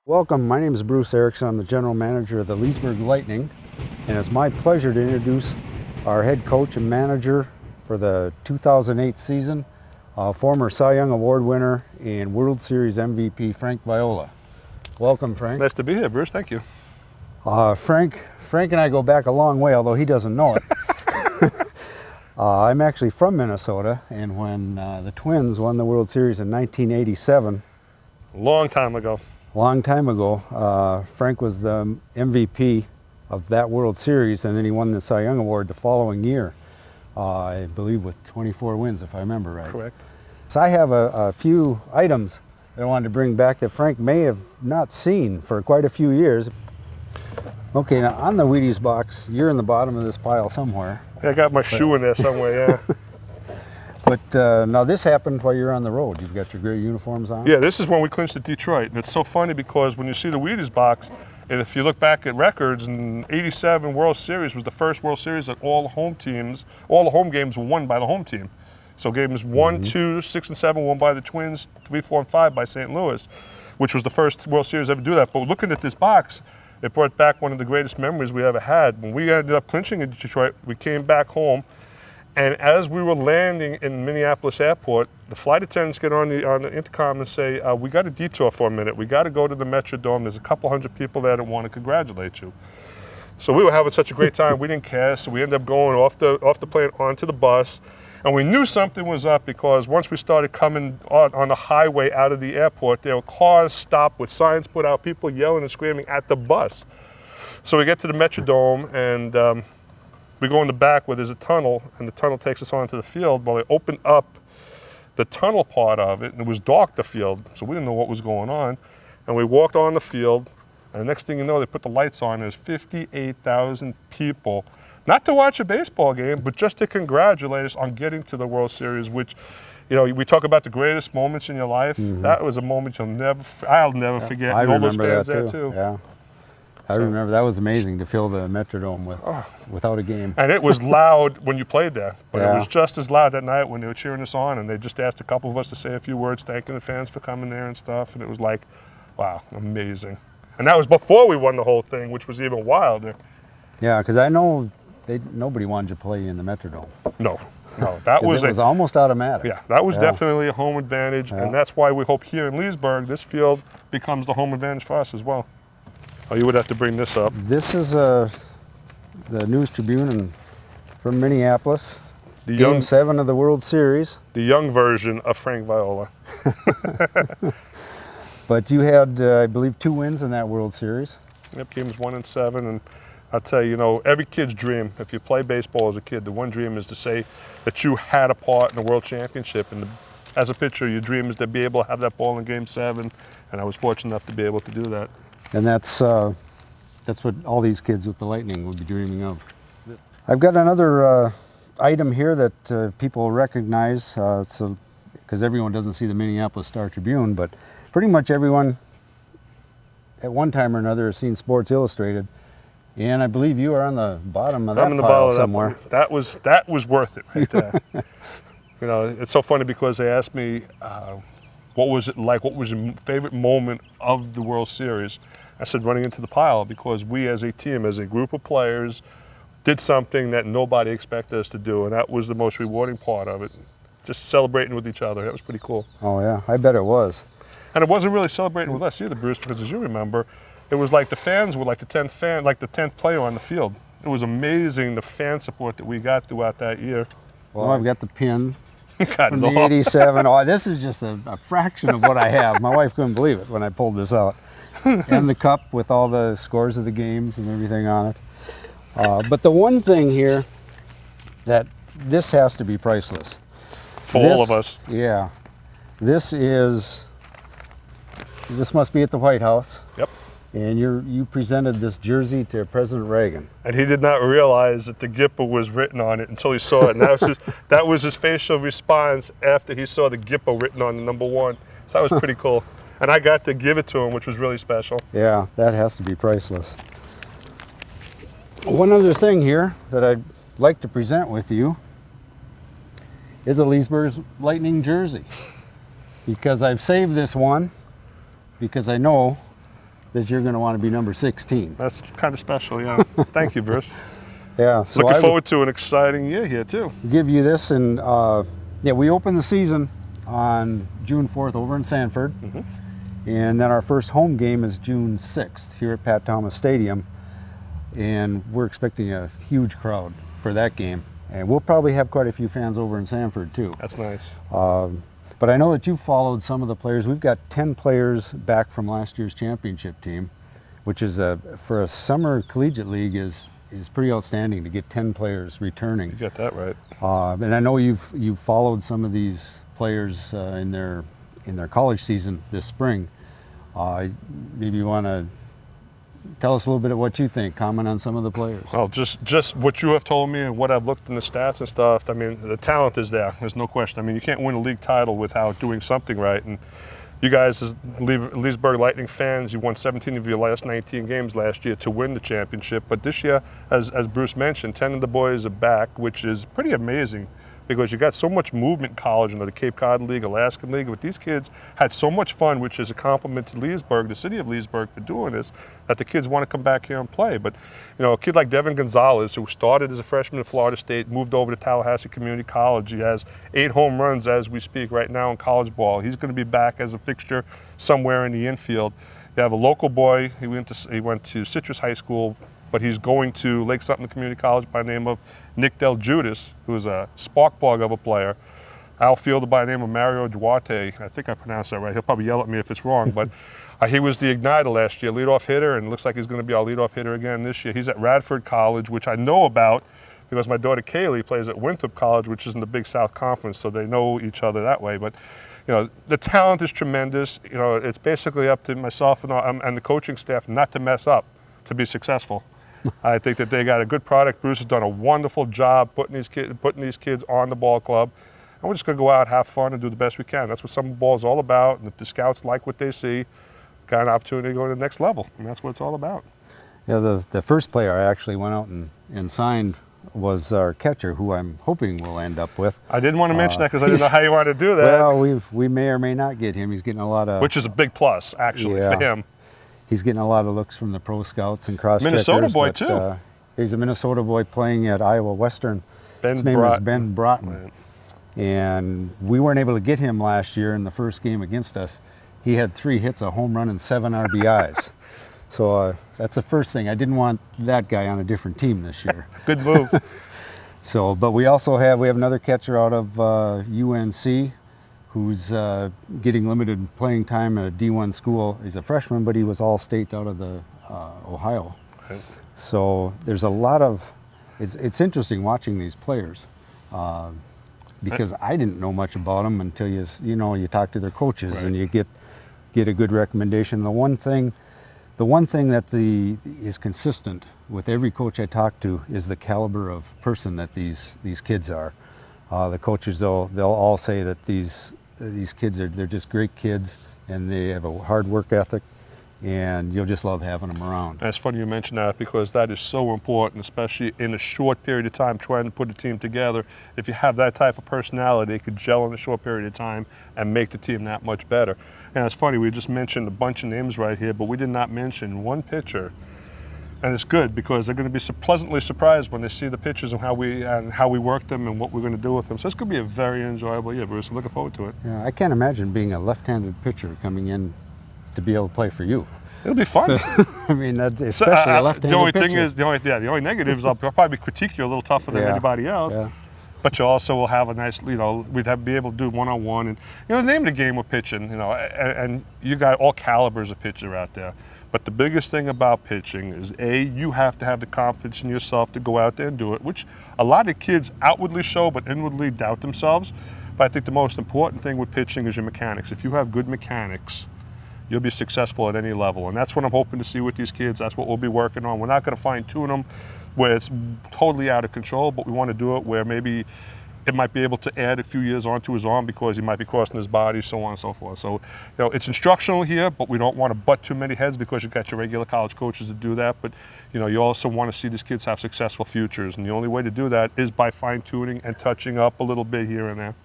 Welcome, my name is Bruce Erickson. I'm the general manager of the Leesburg Lightning, and it's my pleasure to introduce our head coach and manager for the 2008 season, former Cy Young Award winner and World Series MVP, Frank Viola. Welcome, Frank. Nice to be here, Bruce. Thank you. Frank and I go back a long way, although he doesn't know it. I'm actually from Minnesota, and when the Twins won the World Series in 1987, Long time ago. Frank was the MVP of that World Series, and then he won the Cy Young Award the following year, I believe with 24 wins, if I remember right. Correct. So I have a few items that I wanted to bring back that Frank may have not seen for quite a few years. Okay, now on the Wheaties box, you're in the bottom of this pile somewhere. Yeah, I got my shoe in there somewhere, yeah. But now this happened while you're on the road. You've got your gray uniforms on? Yeah, this is when we clinched at Detroit. And it's so funny because when you see the Wheaties box, and if you look back at records, in '87 World Series was the first World Series that all the home games were won by the home team. So games 1, 2, 6, and 7 won by the Twins, 3, 4, and 5 by St. Louis, which was the first World Series ever to do that. But looking at this box, it brought back one of the greatest memories we ever had. When we ended up clinching in Detroit, we came back home, and as we were landing in Minneapolis Airport, the flight attendants get on the intercom and say, we got a detour for a minute. We got to go to the Metrodome. There's a couple hundred people there that want to congratulate you. So we were having such a great time, we didn't care, so we ended up going off the plane onto the bus. And we knew something was up because once we started coming on the highway out of the airport, there were cars stopped with signs put out, people yelling and screaming at the bus. So we get to the Metrodome, and we go in the back where there's a tunnel, and the tunnel takes us onto the field. Well, they opened up the tunnel part of it, and it was dark, the field, so we didn't know what was going on. And we walked on the field, and the next thing you know, they put the lights on. There's 58,000 people, not to watch a baseball game, but just to congratulate us on getting to the World Series, which, you know, we talk about the greatest moments in your life. That was a moment I'll never forget. I and all those remember fans that there too. Yeah. I remember that was amazing to fill the Metrodome without a game. And it was loud when you played there, but Yeah. it was just as loud that night when they were cheering us on, and they just asked a couple of us to say a few words thanking the fans for coming there and stuff, and it was like, wow, amazing. And that was before we won the whole thing, which was even wilder. Yeah, because I know nobody wanted to play in the Metrodome. No, that It was almost automatic. Yeah, that was definitely a home advantage, and that's why we hope here in Leesburg, this field becomes the home advantage for us as well. Oh, you would have to bring this up. This is the News Tribune from Minneapolis. Game 7 of the World Series. The young version of Frank Viola. But you had, I believe, 2 wins in that World Series. Yep, games 1 and 7, and I'll tell you, you know, every kid's dream, if you play baseball as a kid, the one dream is to say that you had a part in the World Championship, and as a pitcher, your dream is to be able to have that ball in Game 7, and I was fortunate enough to be able to do that. And that's what all these kids with the Lightning would be dreaming of. I've got another item here that people recognize, because everyone doesn't see the Minneapolis Star-Tribune, but pretty much everyone at one time or another has seen Sports Illustrated, and I believe you are on the bottom of that pile somewhere. That was worth it right there. You know, it's so funny because they asked me, what was it like? What was your favorite moment of the World Series? I said running into the pile, because we as a team, as a group of players, did something that nobody expected us to do, and that was the most rewarding part of it. Just celebrating with each other. That was pretty cool. Oh yeah, I bet it was. And it wasn't really celebrating with us either, Bruce, because as you remember, it was like the fans were like the 10th player on the field. It was amazing the fan support that we got throughout that year. Well, I've got the pin. From the 87. Oh, this is just a fraction of what I have. My wife couldn't believe it when I pulled this out. And the cup with all the scores of the games and everything on it. But the one thing here, that this has to be priceless. For all of us. Yeah. This must be at the White House. Yep. And you presented this jersey to President Reagan. And he did not realize that the Gipper was written on it until he saw it. And that was his facial response after he saw the Gipper written on the #1. So that was pretty cool. And I got to give it to him, which was really special. Yeah, that has to be priceless. One other thing here that I'd like to present with you is a Leesburg Lightning jersey. Because I've saved this one, because I know that you're going to want to be number 16. That's kind of special, yeah. Thank you, Bruce. Yeah. So Looking I forward to an exciting year here, too. would give you this, and yeah, we opened the season on June 4th over in Sanford. And then our first home game is June 6th here at Pat Thomas Stadium. And we're expecting a huge crowd for that game. And we'll probably have quite a few fans over in Sanford too. That's nice. But I know that you followed some of the players. We've got 10 players back from last year's championship team, which is for a summer collegiate league is pretty outstanding to get 10 players returning. You got that right. And I know you've followed some of these players in their college season this spring. Maybe you want to tell us a little bit of what you think, comment on some of the players. Well, just what you have told me and what I've looked in the stats and stuff, I mean, the talent is there. There's no question. I mean, you can't win a league title without doing something right. And you guys, as Leesburg Lightning fans, you won 17 of your last 19 games last year to win the championship. But this year, as Bruce mentioned, 10 of the boys are back, which is pretty amazing, because you got so much movement in college, the Cape Cod League, Alaskan League, but these kids had so much fun, which is a compliment to Leesburg, the city of Leesburg, for doing this, that the kids want to come back here and play. But, a kid like Devin Gonzalez, who started as a freshman at Florida State, moved over to Tallahassee Community College. He has 8 home runs as we speak right now in college ball. He's going to be back as a fixture somewhere in the infield. You have a local boy. He went to Citrus High School, but he's going to Lake Sutton Community College by the name of Nick Del Judas, who's a spark plug of a player. Outfielder by the name of Mario Duarte. I think I pronounced that right. He'll probably yell at me if it's wrong, but he was the igniter last year, leadoff hitter, and looks like he's going to be our leadoff hitter again this year. He's at Radford College, which I know about because my daughter Kaylee plays at Winthrop College, which is in the Big South Conference, so they know each other that way. But the talent is tremendous. It's basically up to myself and the coaching staff not to mess up to be successful. I think that they got a good product. Bruce has done a wonderful job putting these kids on the ball club. And we're just going to go out, have fun, and do the best we can. That's what summer ball is all about. And if the scouts like what they see, got an opportunity to go to the next level. And that's what it's all about. Yeah, the first player I actually went out and signed was our catcher, who I'm hoping we'll end up with. I didn't want to mention that because I didn't know how you wanted to do that. Well, we may or may not get him. He's getting a lot of... Which is a big plus, actually, for him. He's getting a lot of looks from the pro scouts and cross-checkers. Minnesota boy, too. He's a Minnesota boy playing at Iowa Western. His name is Ben Broughton. Right. And we weren't able to get him last year in the first game against us. He had 3 hits, a home run, and 7 RBIs. So that's the first thing. I didn't want that guy on a different team this year. Good move. But we also have another catcher out of UNC, who's getting limited playing time at a D1 school. He's a freshman, but he was all-state out of the Ohio. Okay. So there's a lot of, it's interesting watching these players because I didn't know much about them until you talk to their coaches, right, and you get a good recommendation. The one thing that is consistent with every coach I talk to is the caliber of person that these kids are. The coaches, they'll all say that these kids they're just great kids, and they have a hard work ethic, and you'll just love having them around. And it's funny you mention that, because that is so important, especially in a short period of time trying to put a team together. If you have that type of personality, it could gel in a short period of time and make the team that much better. And it's funny, we just mentioned a bunch of names right here, but we did not mention one pitcher. And it's good, because they're going to be pleasantly surprised when they see the pitches and how we work them and what we're going to do with them. So it's going to be a very enjoyable year, Bruce. I'm looking forward to it. Yeah, I can't imagine being a left-handed pitcher coming in to be able to play for you. It'll be fun. I mean, especially a left-handed pitcher. The only negative is I'll probably critique you a little tougher than anybody else. Yeah. But you also will have a nice, we'd be able to do one-on-one. And, the name of the game with pitching, and you got all calibers of pitcher out there. But the biggest thing about pitching is, you have to have the confidence in yourself to go out there and do it, which a lot of kids outwardly show but inwardly doubt themselves. But I think the most important thing with pitching is your mechanics. If you have good mechanics, you'll be successful at any level. And that's what I'm hoping to see with these kids. That's what we'll be working on. We're not going to fine-tune them where it's totally out of control, but we want to do it where maybe it might be able to add a few years onto his arm because he might be crossing his body, so on and so forth. So, it's instructional here, but we don't want to butt too many heads because you've got your regular college coaches to do that. But, you also want to see these kids have successful futures. And the only way to do that is by fine-tuning and touching up a little bit here and there.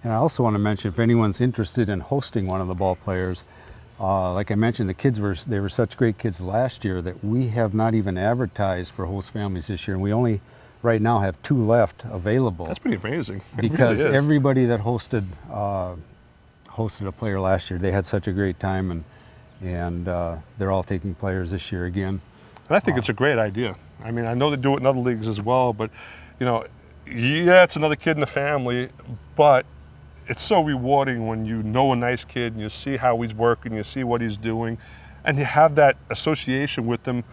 And I also want to mention, if anyone's interested in hosting one of the ball players, Like I mentioned, the kids they were such great kids last year that we have not even advertised for host families this year, and we only right now have 2 left available. That's pretty amazing. It Because really is. everybody that hosted a player last year, they had such a great time, and they're all taking players this year again. And I think it's a great idea. I mean, I know they do it in other leagues as well, but you know, yeah, it's another kid in the family, but it's so rewarding when you know a nice kid and you see how he's working, you see what he's doing, and you have that association with him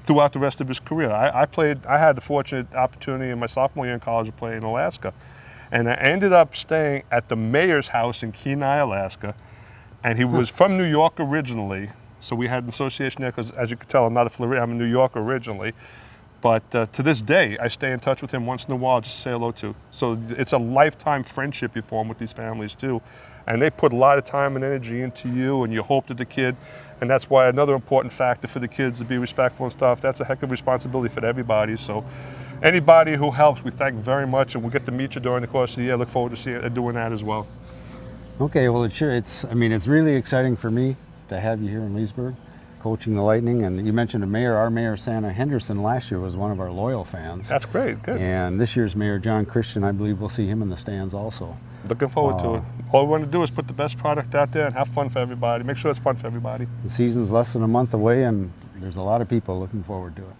throughout the rest of his career. I had the fortunate opportunity in my sophomore year in college to play in Alaska, and I ended up staying at the mayor's house in Kenai, Alaska, and he was from New York originally, so we had an association there because, as you can tell, I'm not a Floridian, I'm a New Yorker originally. But to this day, I stay in touch with him once in a while just to say hello to. So it's a lifetime friendship you form with these families too. And they put a lot of time and energy into you, and you hope that the kid, and that's why another important factor for the kids to be respectful and stuff, that's a heck of a responsibility for everybody. So anybody who helps, we thank very much, and we'll get to meet you during the course of the year. Look forward to seeing doing that as well. Okay, well, it's really exciting for me to have you here in Leesburg, coaching the Lightning. And you mentioned the mayor. Our mayor, Santa Henderson, last year was one of our loyal fans. That's great, good. And this year's mayor, John Christian, I believe we'll see him in the stands also. Looking forward to it. All we want to do is put the best product out there and have fun for everybody. Make sure it's fun for everybody. The season's less than a month away, and there's a lot of people looking forward to it.